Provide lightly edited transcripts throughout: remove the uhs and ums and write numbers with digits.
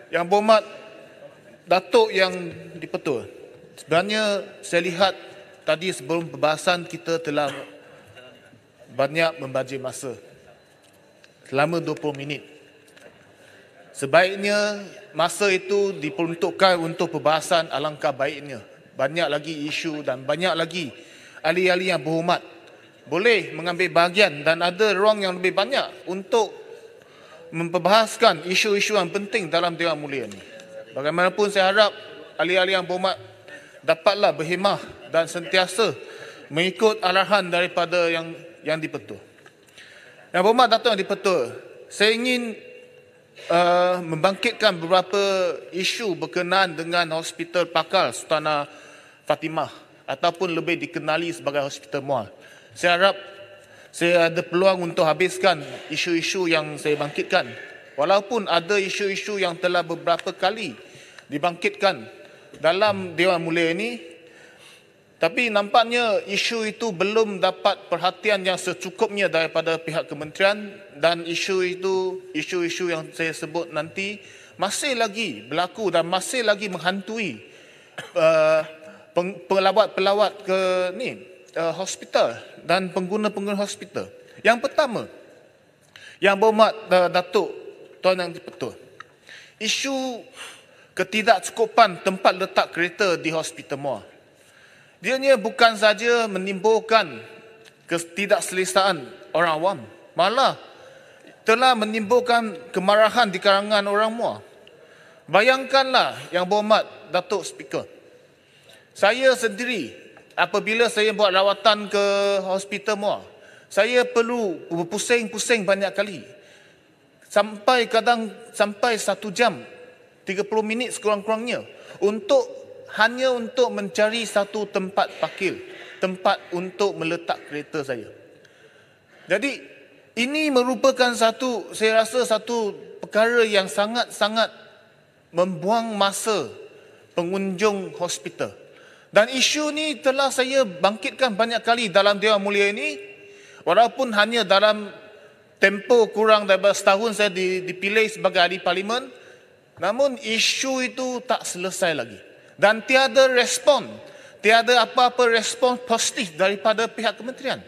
Yang berhormat Datuk yang di-Pertua, sebenarnya saya lihat tadi sebelum perbahasan kita telah banyak membazir masa selama 20 minit. Sebaiknya masa itu diperuntukkan untuk perbahasan, alangkah baiknya. Banyak lagi isu dan banyak lagi ahli-ahli yang berhormat boleh mengambil bahagian dan ada ruang yang lebih banyak untuk memperbahaskan isu-isu yang penting dalam Dewan Mulia ini. Bagaimanapun saya harap ahli-ahli yang berhormat dapatlah berhemah dan sentiasa mengikut arahan daripada yang di-Pertua. Yang berhormat Datuk yang di-Pertua, saya ingin membangkitkan beberapa isu berkenaan dengan Hospital Pakar Sultanah Fatimah ataupun lebih dikenali sebagai Hospital Muar. Saya harap saya ada peluang untuk habiskan isu-isu yang saya bangkitkan. Walaupun ada isu-isu yang telah beberapa kali dibangkitkan dalam Dewan Mulia ini, tapi nampaknya isu itu belum dapat perhatian yang secukupnya daripada pihak kementerian, dan isu-isu yang saya sebut nanti masih lagi berlaku dan masih lagi menghantui pelawat-pelawat ke hospital dan pengguna-pengguna hospital. Yang pertama, yang berhormat Datuk Tuan Yang di-Pertua, isu ketidakcukupan tempat letak kereta di Hospital Muar. Dianya bukan saja menimbulkan ketidakselesaan orang awam, malah telah menimbulkan kemarahan di kalangan orang Muar. Bayangkanlah yang berhormat Datuk Speaker, saya sendiri apabila saya buat rawatan ke Hospital Muar, saya perlu berpusing-pusing banyak kali. Sampai 1 jam 30 minit sekurang-kurangnya hanya untuk mencari satu tempat parkir, tempat untuk meletak kereta saya. Jadi ini merupakan saya rasa satu perkara yang sangat-sangat membuang masa pengunjung hospital. Dan isu ni telah saya bangkitkan banyak kali dalam Dewan Mulia ini, walaupun hanya dalam tempoh kurang daripada setahun saya dipilih sebagai ahli parlimen, namun isu itu tak selesai lagi. Dan tiada apa-apa respon positif daripada pihak kementerian.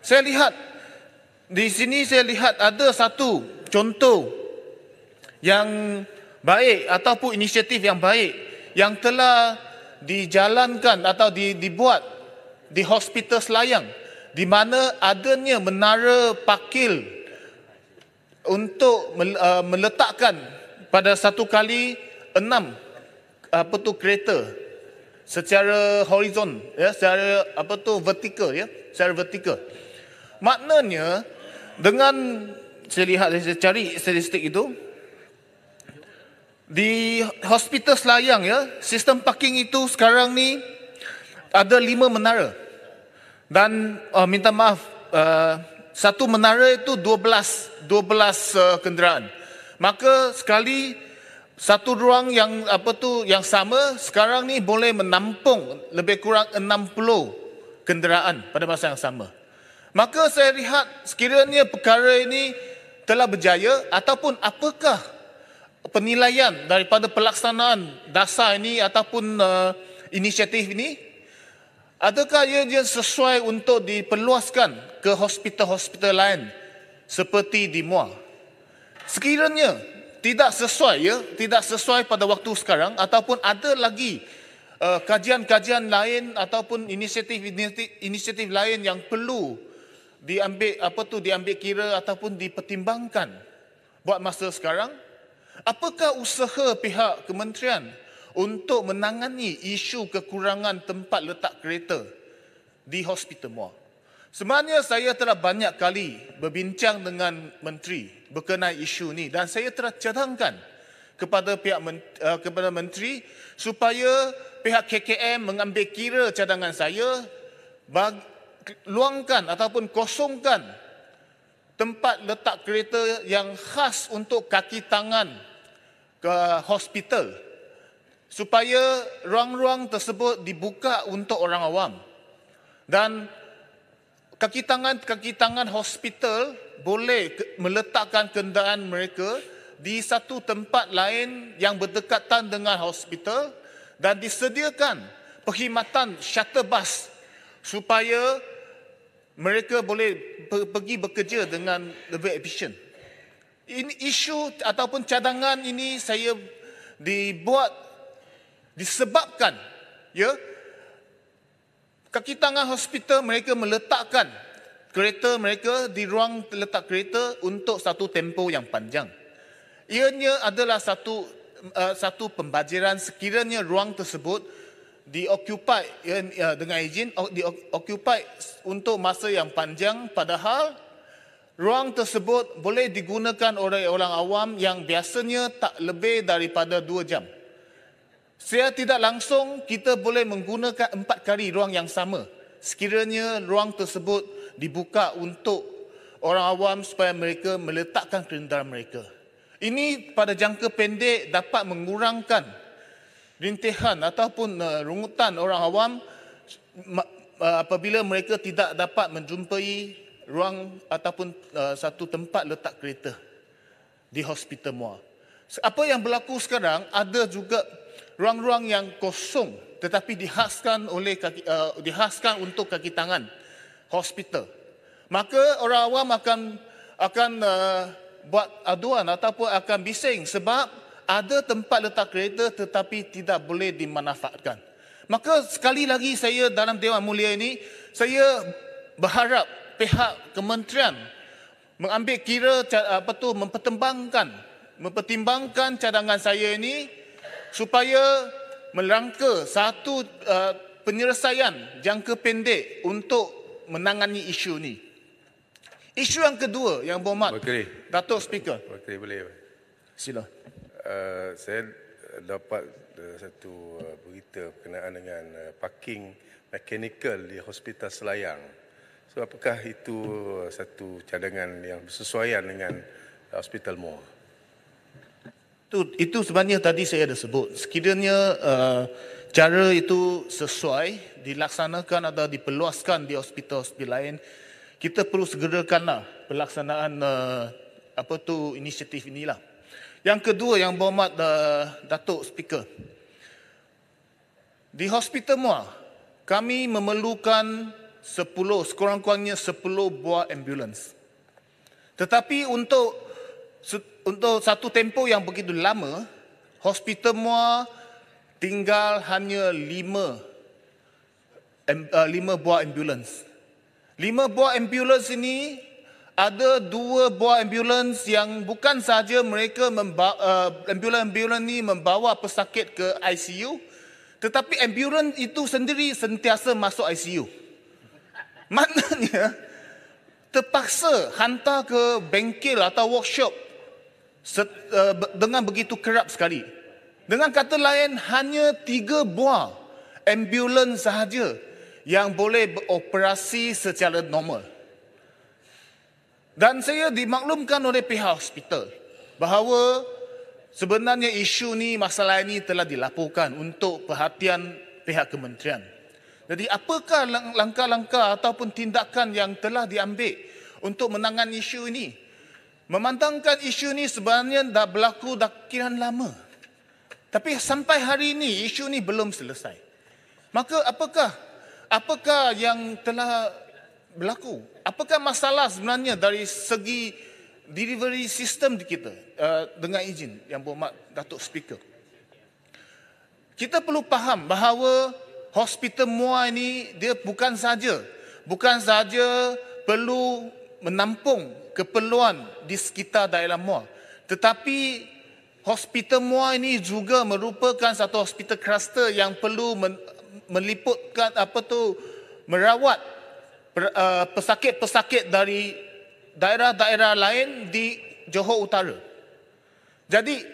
Saya lihat, di sini saya lihat ada satu contoh yang baik ataupun inisiatif yang baik yang telah dijalankan atau dibuat di Hospital Selayang, di mana adanya menara parkir untuk meletakkan pada satu kali 6 kereta secara horizon, ya, secara vertikal, ya, secara vertikal. Maknanya dengan saya cari statistik itu di Hospital Selayang, ya, sistem parking itu sekarang ni ada 5 menara. Dan minta maaf, satu menara itu 12 kenderaan. Maka sekali satu ruang yang sama sekarang ni boleh menampung lebih kurang 60 kenderaan pada masa yang sama. Maka saya lihat sekiranya perkara ini telah berjaya, ataupun apakah penilaian daripada pelaksanaan dasar ini ataupun inisiatif ini, adakah ia sesuai untuk diperluaskan ke hospital-hospital lain seperti di Muar? Sekiranya tidak sesuai pada waktu sekarang, ataupun ada lagi kajian-kajian lain ataupun inisiatif lain yang perlu diambil kira ataupun dipertimbangkan buat masa sekarang, apakah usaha pihak kementerian untuk menangani isu kekurangan tempat letak kereta di Hospital Muar? Sebenarnya saya telah banyak kali berbincang dengan menteri berkenaan isu ini, dan saya telah cadangkan kepada kepada menteri supaya pihak KKM mengambil kira cadangan saya, luangkan ataupun kosongkan tempat letak kereta yang khas untuk kaki tangan ke hospital, supaya ruang-ruang tersebut dibuka untuk orang awam. Dan kaki tangan hospital boleh meletakkan kenderaan mereka di satu tempat lain yang berdekatan dengan hospital dan disediakan perkhidmatan shuttle bus supaya mereka boleh pergi bekerja dengan lebih efisien. Ini isu ataupun cadangan ini saya disebabkan kaki tangan hospital mereka meletakkan kereta mereka di ruang letak kereta untuk satu tempoh yang panjang. Ianya adalah satu pembajiran sekiranya ruang tersebut dioccupy dengan izin dioccupy untuk masa yang panjang, padahal ruang tersebut boleh digunakan oleh orang awam yang biasanya tak lebih daripada 2 jam. Secara tidak langsung kita boleh menggunakan 4 kali ruang yang sama sekiranya ruang tersebut dibuka untuk orang awam supaya mereka meletakkan kenderaan mereka. Ini pada jangka pendek dapat mengurangkan rintihan ataupun rungutan orang awam apabila mereka tidak dapat menjumpai ruang ataupun satu tempat letak kereta di Hospital Muar. Apa yang berlaku sekarang, ada juga ruang-ruang yang kosong tetapi dihaskan untuk kaki tangan hospital. Maka orang awam akan buat aduan ataupun akan bising sebab ada tempat letak kereta tetapi tidak boleh dimanfaatkan. Maka sekali lagi saya dalam Dewan Mulia ini, saya berharap pihak kementerian mengambil kira mempertimbangkan cadangan saya ini supaya merangka satu penyelesaian jangka pendek untuk menangani isu ini. Isu yang kedua yang berhormat Datuk Speaker. Boleh. Sila. Saya dapat satu berita berkenaan dengan parking mekanikal di Hospital Selayang. So, apakah itu satu cadangan yang bersesuaian dengan Hospital Muar? Itu sebenarnya tadi saya ada sebut. Sekiranya cara itu sesuai, dilaksanakan atau diperluaskan di hospital-hospital lain, kita perlu segerakanlah pelaksanaan inisiatif inilah. Yang kedua yang berhormat Datuk Speaker, di Hospital Muar kami memerlukan sekurang-kurangnya 10 buah ambulans. Tetapi untuk satu tempoh yang begitu lama, Hospital Muar tinggal hanya 5 buah ambulans. 5 buah ambulans ini ada 2 buah ambulans yang bukan sahaja mereka ambulans ini membawa pesakit ke ICU, tetapi ambulans itu sendiri sentiasa masuk ICU. Maknanya terpaksa hantar ke bengkel atau workshop dengan begitu kerap sekali. Dengan kata lain, hanya 3 buah ambulans sahaja yang boleh beroperasi secara normal. Dan saya dimaklumkan oleh pihak hospital bahawa sebenarnya isu ni, masalah ini telah dilaporkan untuk perhatian pihak kementerian. Jadi apakah langkah-langkah ataupun tindakan yang telah diambil untuk menangani isu ini? Memandangkan isu ini sebenarnya dah berlaku dah kian lama. Tapi sampai hari ini isu ini belum selesai. Maka apakah yang telah berlaku? Apakah masalah sebenarnya dari segi delivery system di kita? Dengan izin yang berhormat Datuk Speaker, kita perlu faham bahawa Hospital Muar ini dia bukan saja perlu menampung keperluan di sekitar daerah Muar, tetapi Hospital Muar ini juga merupakan satu hospital kluster yang perlu meliputkan merawat pesakit-pesakit dari daerah-daerah lain di Johor Utara. Jadi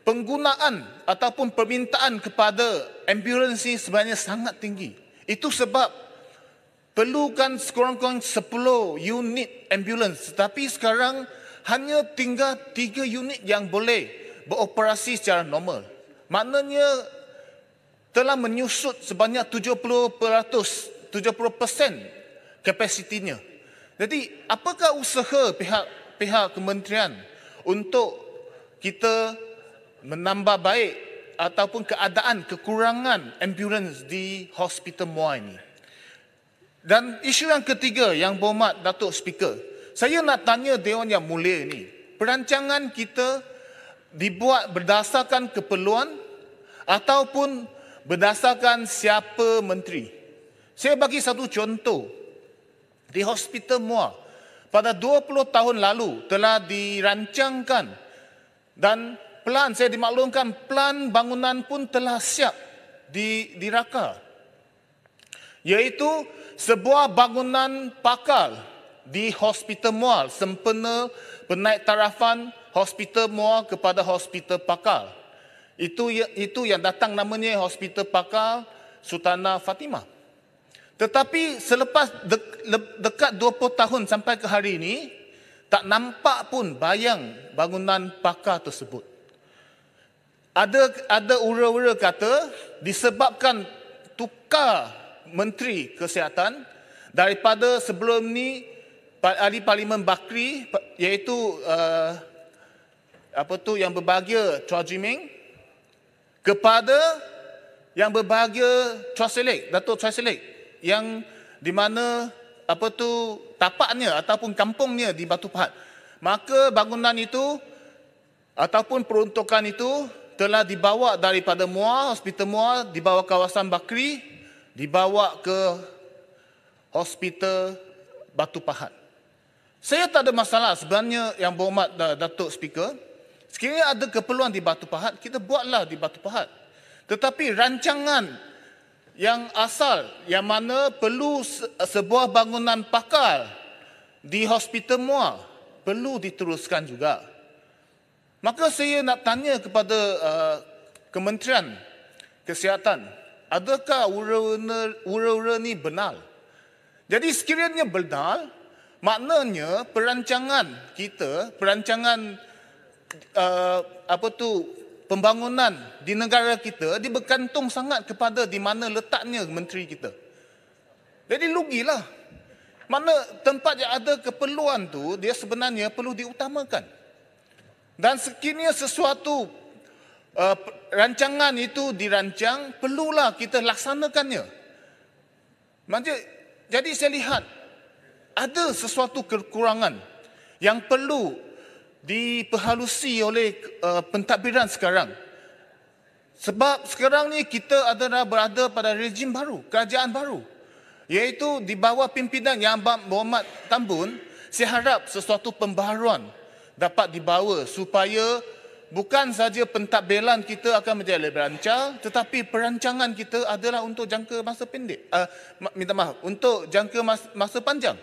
penggunaan ataupun permintaan kepada ambulans ini sebenarnya sangat tinggi. Itu sebab perlukan sekurang-kurangnya 10 unit ambulans, tetapi sekarang hanya tinggal 3 unit yang boleh beroperasi secara normal. Maknanya telah menyusut sebanyak 70% kapasitinya. Jadi apakah usaha pihak kementerian untuk kita menambah baik ataupun keadaan kekurangan ambulans di Hospital Muar ini. Dan isu yang ketiga yang berhormat Datuk Speaker, saya nak tanya Dewan Yang Mulia ni, perancangan kita dibuat berdasarkan keperluan ataupun berdasarkan siapa menteri? Saya bagi satu contoh. Di Hospital Muar pada 20 tahun lalu telah dirancangkan dan plan, saya dimaklumkan plan bangunan pun telah siap diraka, iaitu sebuah bangunan pakal di Hospital Muar, sempena penaik tarafan Hospital Muar kepada Hospital Pakal. Itu yang datang namanya Hospital Pakal Sultanah Fatimah. Tetapi selepas dekat 20 tahun sampai ke hari ini, tak nampak pun bayang bangunan pakar tersebut. Ada ura-ura kata disebabkan tukar Menteri Kesihatan daripada sebelum ni Ahli Parlimen Bakri, iaitu yang berbahagia Chua Ji-ming, kepada yang berbahagia Chua Selik, Datuk Chua Selik, yang di mana tapaknya ataupun kampungnya di Batu Pahat. Maka bangunan itu ataupun peruntukan itu telah dibawa daripada Muar, Hospital Muar, dibawa kawasan Bakri, dibawa ke Hospital Batu Pahat. Saya tak ada masalah sebenarnya yang berhormat Datuk Speaker. Sekiranya ada keperluan di Batu Pahat, kita buatlah di Batu Pahat. Tetapi rancangan yang asal, yang mana perlu sebuah bangunan pakar di Hospital Muar, perlu diteruskan juga. Maka saya nak tanya kepada Kementerian Kesihatan, adakah ura-ura ni benar? Jadi sekiranya benar, maknanya perancangan kita, pembangunan di negara kita dia bergantung sangat kepada di mana letaknya menteri kita. Jadi rugilah. Mana tempat yang ada keperluan tu dia sebenarnya perlu diutamakan. Dan sekiranya sesuatu rancangan itu dirancang, perlulah kita laksanakannya. Jadi saya lihat ada sesuatu kekurangan yang perlu diperhalusi oleh pentadbiran sekarang. Sebab sekarang ni kita adalah berada pada rejim baru, kerajaan baru, iaitu di bawah pimpinan Yang Berhormat Tan Bun. Saya harap sesuatu pembaharuan dapat dibawa supaya bukan saja pentadbiran kita akan menjadi lebih lancar, tetapi perancangan kita adalah untuk jangka masa pendek. Untuk jangka masa panjang.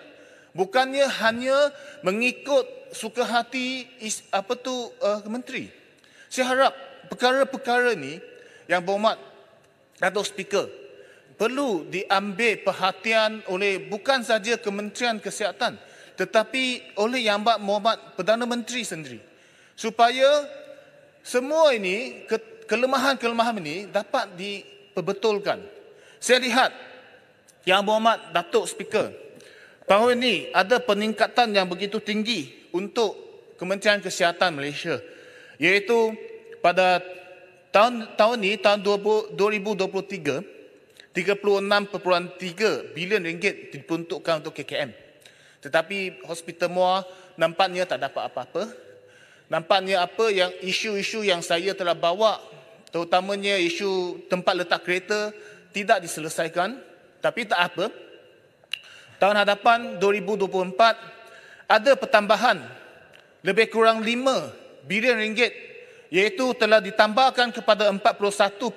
Bukannya hanya mengikut suka hati menteri. Saya harap perkara-perkara ni yang berhormat Datuk Speaker perlu diambil perhatian oleh bukan saja Kementerian Kesihatan tetapi oleh Yang Berhormat Perdana Menteri sendiri, supaya semua ini kelemahan-kelemahan ini dapat diperbetulkan. Saya lihat Yang Berhormat Datuk Speaker, tahun ini ada peningkatan yang begitu tinggi untuk Kementerian Kesihatan Malaysia, iaitu pada tahun ini, tahun 2023, 36.3 bilion ringgit diperuntukkan untuk KKM. Tetapi Hospital Muar nampaknya tak dapat apa-apa. Nampaknya isu-isu yang saya telah bawa, terutamanya isu tempat letak kereta, tidak diselesaikan. Tapi tak apa. Tahun hadapan 2024 ada pertambahan lebih kurang 5 bilion ringgit, iaitu telah ditambahkan kepada 41.2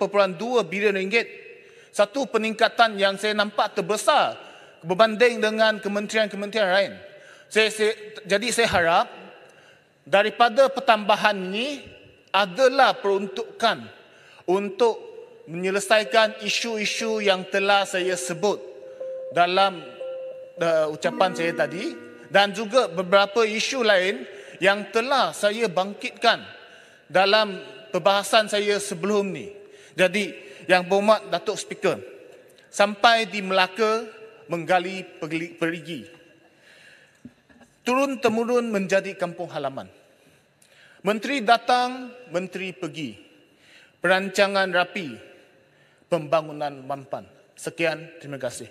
bilion ringgit. Satu peningkatan yang saya nampak terbesar berbanding dengan kementerian-kementerian lain. Jadi saya harap daripada pertambahan ini adalah peruntukan untuk menyelesaikan isu-isu yang telah saya sebut dalam ucapan saya tadi, dan juga beberapa isu lain yang telah saya bangkitkan dalam perbahasan saya sebelum ni. Jadi Yang Berhormat Datuk Speaker, sampai di Melaka menggali perigi, turun-temurun menjadi kampung halaman. Menteri datang, menteri pergi. Perancangan rapi, pembangunan mampan. Sekian, terima kasih.